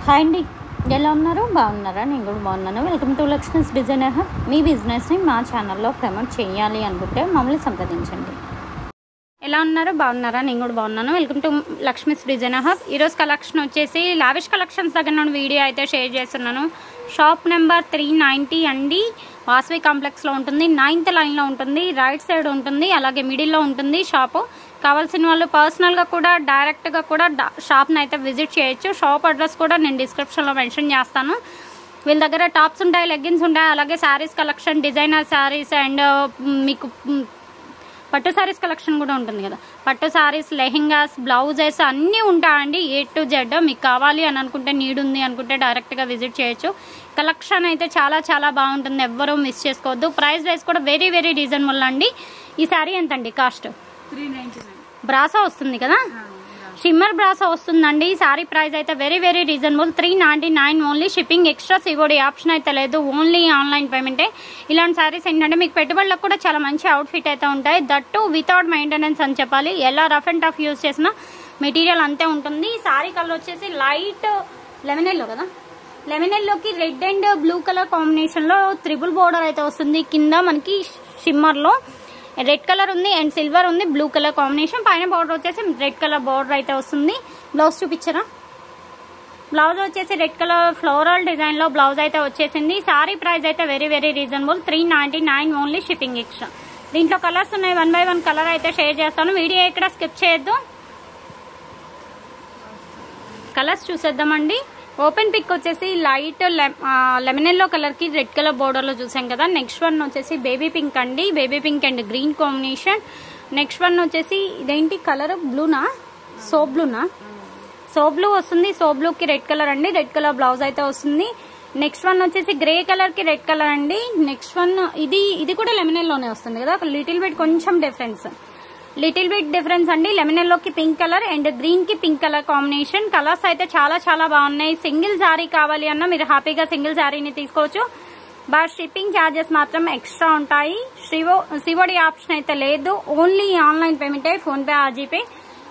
Hi అండి, ఎలా ఉన్నారు? బాగున్నారా? నేను కూడా బాగున్నాను. Welcome to Lakshmi's designer hub. మీ బిజినెస్ని మా ఛానల్లో ప్రమోట్ చేయాలి అనుకుంటే మమ్మల్ని సంప్రదించండి. ఎలా ఉన్నారు? బాగున్నారా? నేను కూడా బాగున్నాను. Welcome to Lakshmi's designer hub. ఈరోజు కలెక్షన్ వచ్చేసి లావిష్ కలెక్షన్స్ దగ్గర నుండి వీడియో అయితే షేర్ చేస్తున్నాను. షాప్ నెంబర్ 390 అండి. వాసవి కాంప్లెక్స్లో ఉంటుంది. 9th లైన్లో ఉంటుంది. రైట్ సైడ్ ఉంటుంది, అలాగే మిడిల్లో ఉంటుంది షాపు. కావాల్సిన వాళ్ళు పర్సనల్గా కూడా డైరెక్ట్గా కూడా షాప్ని అయితే విజిట్ చేయొచ్చు. షాప్ అడ్రస్ కూడా నేను డిస్క్రిప్షన్లో మెన్షన్ చేస్తాను. వీళ్ళ దగ్గర టాప్స్ ఉంటాయి, లెగ్గిన్స్ ఉంటాయి, అలాగే saris collection, designer saris and మీకు పట్టు శారీస్ కలెక్షన్ కూడా ఉంటుంది కదా. పట్టు శారీస్, లెహెంగాస్, బ్లౌజెస్ అన్నీ ఉంటాయండి. A to Z. మీకు కావాలి అని అనుకుంటే, నీడ్ ఉంది అనుకుంటే డైరెక్ట్గా విజిట్ చేయొచ్చు. కలెక్షన్ అయితే చాలా చాలా బాగుంటుంది, ఎవ్వరూ మిస్ చేసుకోవద్దు. ప్రైస్ వైజ్ కూడా వెరీ వెరీ రీజనబుల్ అండి. ఈ శారీ ఎంతండి కాస్ట్? 399. బ్రాసా వస్తుంది కదా, షిమ్మర్ బ్రాసా వస్తుందండి. శారీ ప్రైస్ అయితే very very reasonable, 399 only. Shipping extra COD option అయితే లేదు, ఓన్లీ ఆన్లైన్ పేమెంటే. ఇలాంటి శారీస్ ఏంటంటే మీకు పెట్టుబడులకు కూడా చాలా మంచి అవుట్ఫిట్ అయితే ఉంటాయి. దట్టు వితౌట్ మెయింటెనెన్స్ అని చెప్పాలి. ఎలా రఫ్ అండ్ టఫ్ యూజ్ చేసినా మెటీరియల్ అంతే ఉంటుంది. శారీ కలర్ వచ్చేసి లైట్ లెమన్ ఎల్లో కదా, లెమన్ ఎల్లోకి రెడ్ అండ్ బ్లూ కలర్ కాంబినేషన్లో త్రిబుల్ బోర్డర్ అయితే వస్తుంది. కింద మనకి షిమ్మర్లో రెడ్ కలర్ ఉంది అండ్ సిల్వర్ ఉంది, బ్లూ కలర్ కాంబినేషన్. పైన బార్డర్ వచ్చేసి రెడ్ కలర్ బార్డర్ అయితే వస్తుంది. బ్లౌజ్ చూపించరా? బ్లౌజ్ వచ్చేసి రెడ్ కలర్ ఫ్లోరల్ డిజైన్ లో బ్లౌజ్ అయితే వచ్చేసింది. సారీ ప్రైస్ అయితే very very reasonable, 399 only. Shipping extra. దీంట్లో కలర్స్ ఉన్నాయి, 1 by 1 కలర్ అయితే షేర్ చేస్తాను. వీడియో ఎక్కడ స్కిప్ చేయొద్దు. కలర్స్ చూసేద్దామండి. ఓపెన్ పిక్ వచ్చేసి లైట్ లెమన్ ఎల్లో కలర్ కి రెడ్ కలర్ బోర్డర్ లో చూసాం కదా. నెక్స్ట్ వన్ వచ్చేసి బేబీ పింక్ అండి, baby pink and green combination. Next one వచ్చేసి ఇదేంటి కలర్? బ్లూనా, సోప్ బ్లూనా? సోప్ బ్లూ వస్తుంది. సోప్ బ్లూ కి రెడ్ కలర్ అండి, రెడ్ కలర్ బ్లౌజ్ అయితే వస్తుంది. నెక్స్ట్ వన్ వచ్చేసి గ్రే కలర్ కి రెడ్ కలర్ అండి. నెక్స్ట్ వన్ ఇది కూడా లెమన్ ఎల్లోనే వస్తుంది కదా, లిటిల్ బిట్ కొంచెం డిఫరెన్స్, లిటిల్ బిట్ డిఫరెన్స్ అండి. లెమన్ ఎల్లోకి పింక్ కలర్ అండ్ గ్రీన్ కి పింక్ కలర్ కాంబినేషన్. కలర్స్ అయితే చాలా చాలా బాగున్నాయి. సింగిల్ శారీ కావాలి అన్నా మీరు హ్యాపీగా సింగిల్ శారీని తీసుకోవచ్చు. బట్ షిప్పింగ్ ఛార్జెస్ మాత్రం ఎక్స్ట్రా ఉంటాయి. సివోడి ఆప్షన్ అయితే లేదు, ఓన్లీ ఆన్లైన్ పేమెంటే, ఫోన్ పే ఆర్ జీపే.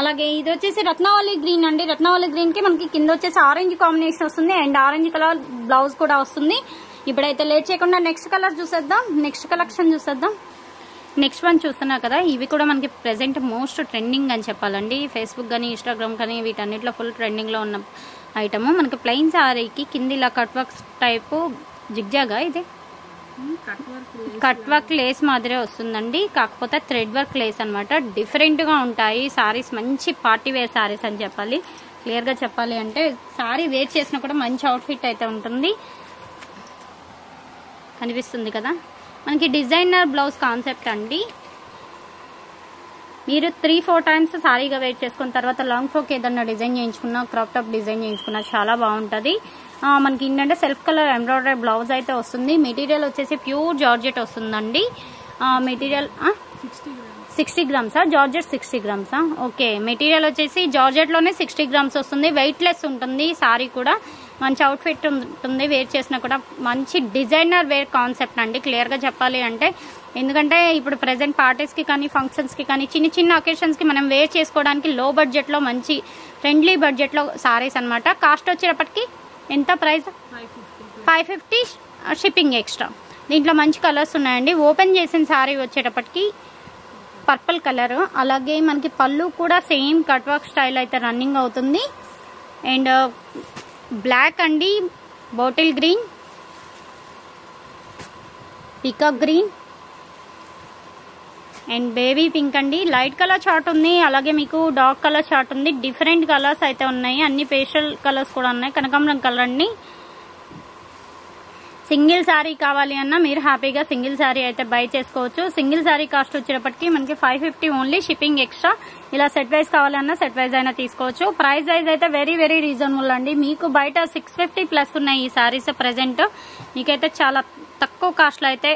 అలాగే ఇది వచ్చేసి రత్నావళి గ్రీన్ అండి. రత్నావళి గ్రీన్ కి మనకి కింద వచ్చేసి ఆరెంజ్ కాంబినేషన్ వస్తుంది అండ్ ఆరెంజ్ కలర్ బ్లౌజ్ కూడా వస్తుంది. ఇప్పుడైతే లేట్ చేయకుండా నెక్స్ట్ కలర్ చూసేద్దాం, నెక్స్ట్ కలెక్షన్ చూసేద్దాం. నెక్స్ట్ వన్ చూస్తున్నారు కదా, ఇవి కూడా మనకి ప్రెసెంట్ మోస్ట్ ట్రెండింగ్ అని చెప్పాలండి. ఫేస్బుక్ కానీ ఇన్స్టాగ్రామ్ కానీ వీటన్నిటిలో ఫుల్ ట్రెండింగ్లో ఉన్న ఐటమ్. మనకి ప్లెయిన్ శారీకి కింద ఇలా కట్ వర్క్ టైపు జిగ్జాగా, ఇది కట్ వర్క్ లేస్ మాదిరే వస్తుందండి, కాకపోతే థ్రెడ్ వర్క్ లేస్ అనమాట. డిఫరెంట్గా ఉంటాయి శారీస్, మంచి పార్టీ వేర్ శారీస్ అని చెప్పాలి. క్లియర్గా చెప్పాలి అంటే శారీ వేర్ చేసినా కూడా మంచి అవుట్ఫిట్ అయితే ఉంటుంది. కనిపిస్తుంది కదా, మనకి డిజైనర్ బ్లౌజ్ కాన్సెప్ట్ అండి. మీరు 3-4 టైమ్స్ సారీగా వెయిట్ చేసుకున్న తర్వాత లాంగ్ ఫ్రాక్ ఏదన్నా డిజైన్ చేయించుకున్నా, క్రాప్ టాప్ డిజైన్ చేయించుకున్నా చాలా బాగుంటుంది. మనకి ఏంటంటే సెల్ఫ్ కలర్ ఎంబ్రాయిడరీ బ్లౌజ్ అయితే వస్తుంది. మెటీరియల్ వచ్చేసి ప్యూర్ జార్జెట్ వస్తుందండి. మెటీరియల్ 60 గ్రామ్సా? జార్జెట్ 60 గ్రామ్సా? ఓకే. మెటీరియల్ వచ్చేసి జార్జెట్ లోనే 60 గ్రామ్స్ వస్తుంది. వెయిట్ లెస్ ఉంటుంది. సారీ కూడా మంచి అవుట్ఫిట్ ఉంటుంది, వేర్ చేసినా కూడా. మంచి డిజైనర్ వేర్ కాన్సెప్ట్ అండి, క్లియర్గా చెప్పాలి అంటే. ఎందుకంటే ఇప్పుడు ప్రెసెంట్ పార్టీస్కి కానీ ఫంక్షన్స్కి కానీ చిన్న చిన్న ఒకేషన్స్కి మనం వేర్ చేసుకోవడానికి లో బడ్జెట్లో, మంచి ఫ్రెండ్లీ బడ్జెట్లో సారీస్ అనమాట. కాస్ట్ వచ్చేటప్పటికి ఎంత ప్రైస్? 550 shipping extra. దీంట్లో మంచి కలర్స్ ఉన్నాయండి. ఓపెన్ చేసిన సారీ వచ్చేటప్పటికి పర్పుల్ కలర్, అలాగే మనకి పళ్ళు కూడా సేమ్ కట్ వర్క్ స్టైల్ అయితే రన్నింగ్ అవుతుంది. అండ్ బ్లాక్ అండి, bottle green, peacock green and baby pink అండి. లైట్ కలర్ చార్ట్ ఉంది, అలాగే మీకు డార్క్ కలర్ చార్ట్ ఉంది. డిఫరెంట్ కలర్స్ అయితే ఉన్నాయి, అన్ని పేస్టల్ కలర్స్ కూడా ఉన్నాయి. కనకాంబరం కలర్ అండి. సింగిల్ శారీ కావాలి అన్నా మీరు హ్యాపీగా సింగిల్ శారీ అయితే బై చేసుకోవచ్చు. సింగిల్ శారీ కాస్ట్ వచ్చేటప్పటికి మనకి 550 ఓన్లీ, షిప్పింగ్ ఎక్స్ట్రా. ఇలా సెట్ వైజ్ కావాలన్నా సెట్ వైజ్ అయినా తీసుకోవచ్చు. ప్రైస్ వైజ్ అయితే వెరీ వెరీ రీజనబుల్ అండి. మీకు బయట 650+ ఉన్నాయి ఈ శారీస్ ప్రెసెంట్. మీకైతే చాలా తక్కువ కాస్ట్లో అయితే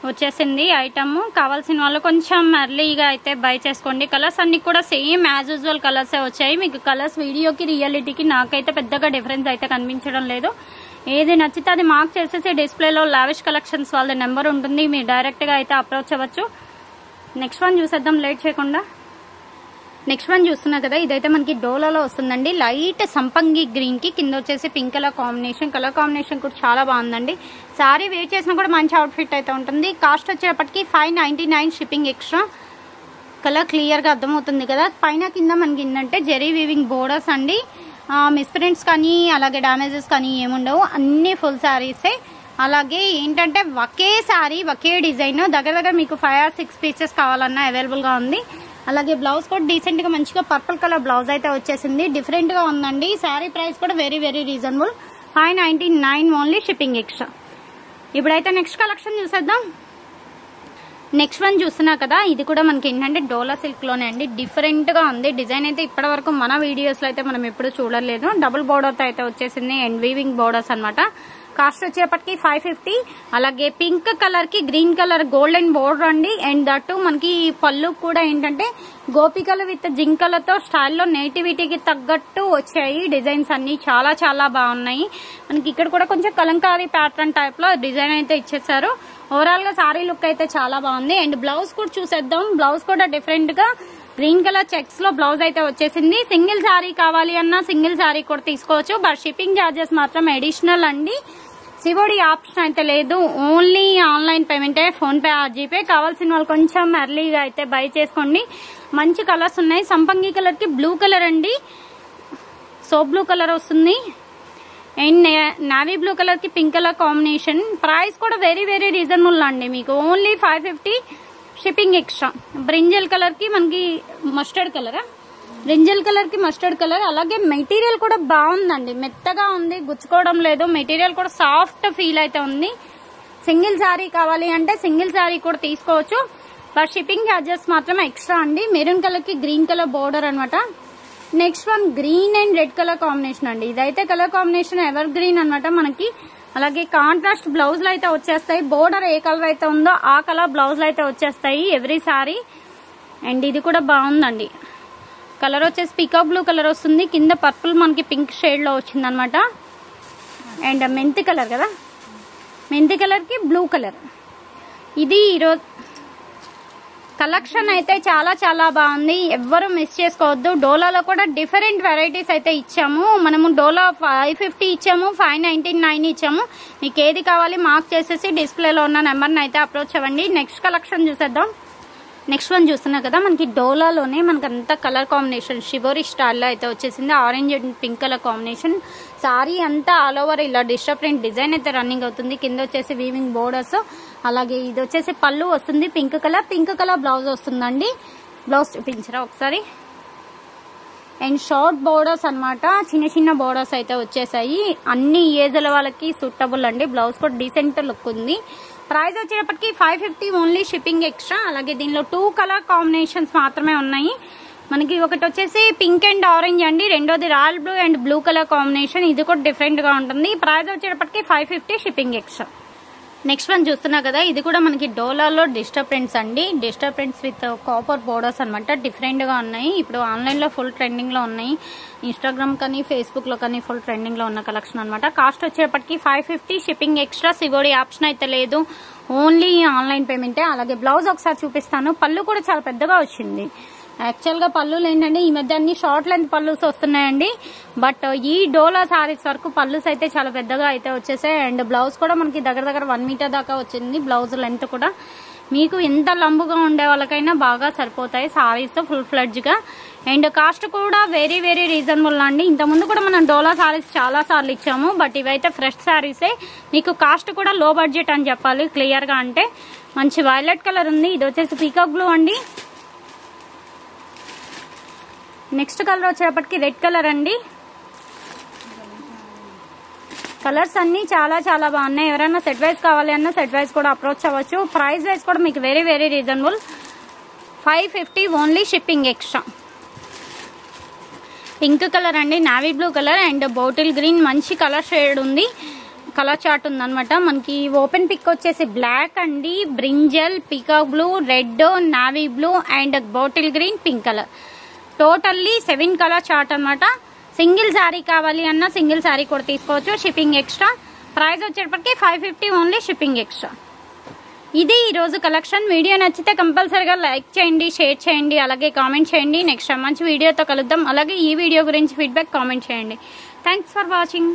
వచ్చేసింది ఐటమ్. కావాల్సిన వాళ్ళు కొంచెం ఎర్లీగా అయితే బై చేసుకోండి. కలర్స్ అన్ని కూడా సేమ్ యాజ్ యూజువల్ కలర్సే వచ్చాయి. మీకు కలర్స్ వీడియోకి రియాలిటీకి నాకైతే పెద్దగా డిఫరెన్స్ అయితే కనిపించడం లేదు. ఏది నచ్చితే అది మార్క్ చేసేసి డిస్ప్లేలో లావిష్ కలెక్షన్స్ వాళ్ళ నెంబర్ ఉంటుంది, మీరు డైరెక్ట్గా అయితే అప్రోచ్ అవ్వచ్చు. నెక్స్ట్ వన్ చూసేద్దాం లేట్ చేయకుండా. నెక్స్ట్ వన్ చూస్తున్నా కదా, ఇదైతే మనకి డోలాలో వస్తుందండి. లైట్ సంపంగి గ్రీన్ కి కింద వచ్చేసి pink colour combination. Colour combination కూడా చాలా బాగుందండి. సారీ వేర్ చేసినా కూడా మంచి అవుట్ఫిట్ అయితే ఉంటుంది. కాస్ట్ వచ్చేటప్పటికి 599 షిప్పింగ్ ఎక్స్ట్రా. కలర్ క్లియర్ గా అర్థమవుతుంది కదా. పైన కింద మనకి ఏంటంటే జెరీ వీవింగ్ బోర్డర్స్ అండి. మిస్ప్రింట్స్ కానీ అలాగే డామేజెస్ కానీ ఏముండవు, అన్ని ఫుల్ శారీసే. అలాగే ఏంటంటే ఒకే శారీ ఒకే డిజైన్, దగ్గర మీకు 5 or 6 పీసెస్ కావాలన్నా అవైలబుల్ గా ఉంది. అలాగే బ్లౌజ్ కూడా డీసెంట్ గా మంచిగా పర్పుల్ కలర్ బ్లౌజ్ అయితే వచ్చేసింది. డిఫరెంట్ గా ఉందండి. శారీ ప్రైస్ కూడా very very reasonable, 599 only shipping extra. ఇప్పుడైతే నెక్స్ట్ కలెక్షన్ చూసేద్దాం. నెక్స్ట్ వన్ చూస్తున్నా కదా, ఇది కూడా మనకి ఏంటంటే డోలా సిల్క్ లోనే అండి. డిఫరెంట్ గా ఉంది డిజైన్ అయితే. ఇప్పటి వరకు మన వీడియోస్ లో అయితే మనం ఎప్పుడు చూడలేదు. డబుల్ బోర్డర్ తో అయితే వచ్చేసింది అండ్ వీవింగ్ బోర్డర్స్ అన్నమాట. కాస్ట్ వచ్చేపటికి 550. అలాగే పింక్ కలర్ కి గ్రీన్ కలర్ గోల్డెన్ బోర్డర్ అండి. అండ్ దట్టు మనకి పళ్ళు కూడా ఏంటంటే గోపికలు విత్ జింకలతో స్టైల్లో నేటివిటీకి తగ్గట్టు వచ్చాయి. డిజైన్స్ అన్ని చాలా చాలా బాగున్నాయి. మనకి ఇక్కడ కూడా కొంచెం కలంకారీ ప్యాటర్న్ టైప్ లో డిజైన్ అయితే ఇచ్చేసారు. ఓవరాల్ గా సారీ లుక్ అయితే చాలా బాగుంది. అండ్ బ్లౌజ్ కూడా చూసేద్దాం. బ్లౌజ్ కూడా డిఫరెంట్ గా గ్రీన్ కలర్ చెక్స్ లో బ్లౌజ్ అయితే వచ్చేసింది. సింగిల్ శారీ కావాలి అన్నా సింగిల్ శారీ కూడా తీసుకోవచ్చు. బట్ షిప్పింగ్ ఛార్జెస్ మాత్రం అడిషనల్ అండి. సివోడి ఆప్షన్ అయితే లేదు, ఓన్లీ ఆన్లైన్ పేమెంటే, ఫోన్ పే జీపే. కావాల్సిన వాళ్ళు కొంచెం ఎర్లీగా అయితే బై చేసుకోండి. మంచి కలర్స్ ఉన్నాయి. సంపంగి కలర్ కి బ్లూ కలర్ అండి, సోప్ బ్లూ కలర్ వస్తుంది. అండ్ నావీ బ్లూ కలర్ కి పింక్ కలర్ కాంబినేషన్. ప్రైస్ కూడా వెరీ వెరీ రీజనబుల్ అండి. మీకు only 550 shipping extra. Brinjal colour కి మనకి మస్టర్డ్ కలరా, బ్రింజల్ కలర్ కి మస్టర్డ్ కలర్. అలాగే మెటీరియల్ కూడా బాగుందండి, మెత్తగా ఉంది, గుచ్చుకోవడం లేదు. మెటీరియల్ కూడా సాఫ్ట్ ఫీల్ అయితే ఉంది. సింగిల్ శారీ కావాలి అంటే సింగిల్ శారీ కూడా తీసుకోవచ్చు. బట్ షిప్పింగ్ ఛార్జెస్ మాత్రం ఎక్స్ట్రా అండి. మెరూన్ కలర్ కి గ్రీన్ కలర్ బోర్డర్ అనమాట. Next one green and red colour combination అండి. ఇదైతే కలర్ కాంబినేషన్ ఎవర్ గ్రీన్ అనమాట మనకి. అలాగే కాంట్రాస్ట్ బ్లౌజ్లు అయితే వచ్చేస్తాయి. బోర్డర్ ఏ కలర్ అయితే ఉందో ఆ కలర్ బ్లౌజ్లు అయితే వచ్చేస్తాయి ఎవ్రీ సారీ. అండ్ ఇది కూడా బాగుందండి. కలర్ వచ్చేసి పీకాక్ బ్లూ కలర్ వస్తుంది. కింద పర్పుల్ మనకి పింక్ షేడ్ లో వచ్చింది అనమాట. అండ్ మెంతి కలర్ కదా, మెంతి కలర్ కి బ్లూ కలర్. ఇది ఈరోజు కలెక్షన్ అయితే చాలా చాలా బాగుంది, ఎవ్వరూ మిస్ చేసుకోవద్దు. డోలాలో కూడా డిఫరెంట్ వెరైటీస్ అయితే ఇచ్చాము. మనము డోలా 550 ఇచ్చాము, 599 ఇచ్చాము. మీకు ఏది కావాలి మార్క్ చేసేసి డిస్ప్లేలో ఉన్న నెంబర్ని అయితే అప్రోచ్ అవ్వండి. నెక్స్ట్ కలెక్షన్ చూసేద్దాం. నెక్స్ట్ వన్ చూస్తున్నా కదా, మనకి డోలాలోనే మనకి అంతా కలర్ కాంబినేషన్ షివోరీ స్టైల్లో అయితే వచ్చేసింది. Orange and pink colour combination. Sorry అంతా ఆల్ ఓవర్ ఇలా డిజిటల్ ప్రింట్ డిజైన్ అయితే రన్నింగ్ అవుతుంది. కింద వచ్చేసి వీవింగ్ బోర్డర్స్. అలాగే ఇది వచ్చేసి పళ్ళు వస్తుంది పింక్ కలర్ బ్లౌజ్ వస్తుందండి. బ్లౌజ్ చూపించరా ఒకసారి. అండ్ షార్ట్ బోర్డర్స్ అనమాట, చిన్న చిన్న బోర్డర్స్ అయితే వచ్చేసాయి. అన్ని ఏజ్ల వాళ్ళకి సూటబుల్ అండి. బ్లౌజ్ కూడా డీసెంట్ లుక్ ఉంది. ప్రైస్ వచ్చేటప్పటికి 550 ఓన్లీ షిప్పింగ్ ఎక్స్ట్రా. అలాగే దీనిలో 2 కలర్ కాంబినేషన్స్ మాత్రమే ఉన్నాయి మనకి. ఒకటి వచ్చేసి పింక్ అండ్ ఆరెంజ్ అండి, రెండోది royal blue and blue colour combination. ఇది కూడా డిఫరెంట్ గా ఉంటుంది. ప్రైస్ వచ్చేటప్పటికి 550 షిప్పింగ్ ఎక్స్ట్రా. నెక్స్ట్ వన్ చూస్తున్నా కదా, ఇది కూడా మనకి డోలాలో డిజిటల్ ప్రింట్స్ అండి. Digital prints with copper borders అనమాట. డిఫరెంట్ గా ఉన్నాయి. ఇప్పుడు ఆన్లైన్ లో ఫుల్ ట్రెండింగ్ లో ఉన్నాయి. ఇన్స్టాగ్రామ్ కానీ ఫేస్బుక్ లో కానీ ఫుల్ ట్రెండింగ్ లో ఉన్న కలెక్షన్ అనమాట. కాస్ట్ వచ్చేప్పటికి 550 షిప్పింగ్ ఎక్స్ట్రా. సివోడి ఆప్షన్ అయితే లేదు, ఓన్లీ ఆన్లైన్ పేమెంటే. అలాగే బ్లౌజ్ ఒకసారి చూపిస్తాను. పళ్ళు కూడా చాలా పెద్దగా వచ్చింది. యాక్చువల్ గా పళ్ళులు ఏంటంటే ఈ మధ్య అన్ని షార్ట్ లెంత్ పళ్ళుస్ వస్తున్నాయండి. బట్ ఈ డోలా సారీస్ వరకు పళ్ళుస్ అయితే చాలా పెద్దగా అయితే వచ్చేసాయి. అండ్ బ్లౌజ్ కూడా మనకి దగ్గర 1 మీటర్ దాకా వచ్చింది. బ్లౌజ్ లెంత్ కూడా మీకు ఎంత లంబుగా ఉండే వాళ్ళకైనా బాగా సరిపోతాయి సారీస్ ఫుల్ ఫ్లెడ్జ్ గా. అండ్ కాస్ట్ కూడా వెరీ వెరీ రీజనబుల్ అండి. ఇంతకుముందు కూడా మనం డోలా సారీస్ చాలా సార్లు ఇచ్చాము. బట్ ఇవైతే ఫ్రెష్ సారీసే. మీకు కాస్ట్ కూడా లో బడ్జెట్ అని చెప్పాలి క్లియర్ గా. అంటే మంచి వైలెట్ కలర్ ఉంది. ఇది వచ్చేసి పీకాక్ బ్లూ అండి. నెక్స్ట్ కలర్ వచ్చేటప్పటికి రెడ్ కలర్ అండి. కలర్స్ అన్ని చాలా చాలా బాగున్నాయి. ఎవరైనా సెట్ వైజ్ కావాలి అన్నా సెట్ వైజ్ కూడా అప్రోచ్ అవ్వచ్చు. ప్రైస్ వైజ్ కూడా మీకు very very reasonable, 550 only shipping extra. Pink colour అండి, navy blue colour and bottle green మంచి కలర్ షేడ్ ఉంది. కలర్ చార్ట్ ఉందనమాట. మనకి ఓపెన్ పిక్ వచ్చేసి బ్లాక్ అండి, brinjal, peacock blue, red, navy blue and bottle green, pink colour. Totally 7 colour chart అనమాట. Single sari కావాలి అన్నా సింగిల్ శారీ కూడా తీసుకోవచ్చు. Shipping extra. ప్రైస్ వచ్చేటప్పటికి 550 ఓన్లీ షిప్పింగ్ ఎక్స్ట్రా. ఇది ఈరోజు కలెక్షన్. వీడియో నచ్చితే కంపల్సరీగా లైక్ చేయండి, షేర్ చేయండి, అలాగే కామెంట్ చేయండి. నెక్స్ట్ మంచి వీడియోతో కలుద్దాం. అలాగే ఈ వీడియో గురించి ఫీడ్బ్యాక్ కామెంట్ చేయండి. Thanks for watching.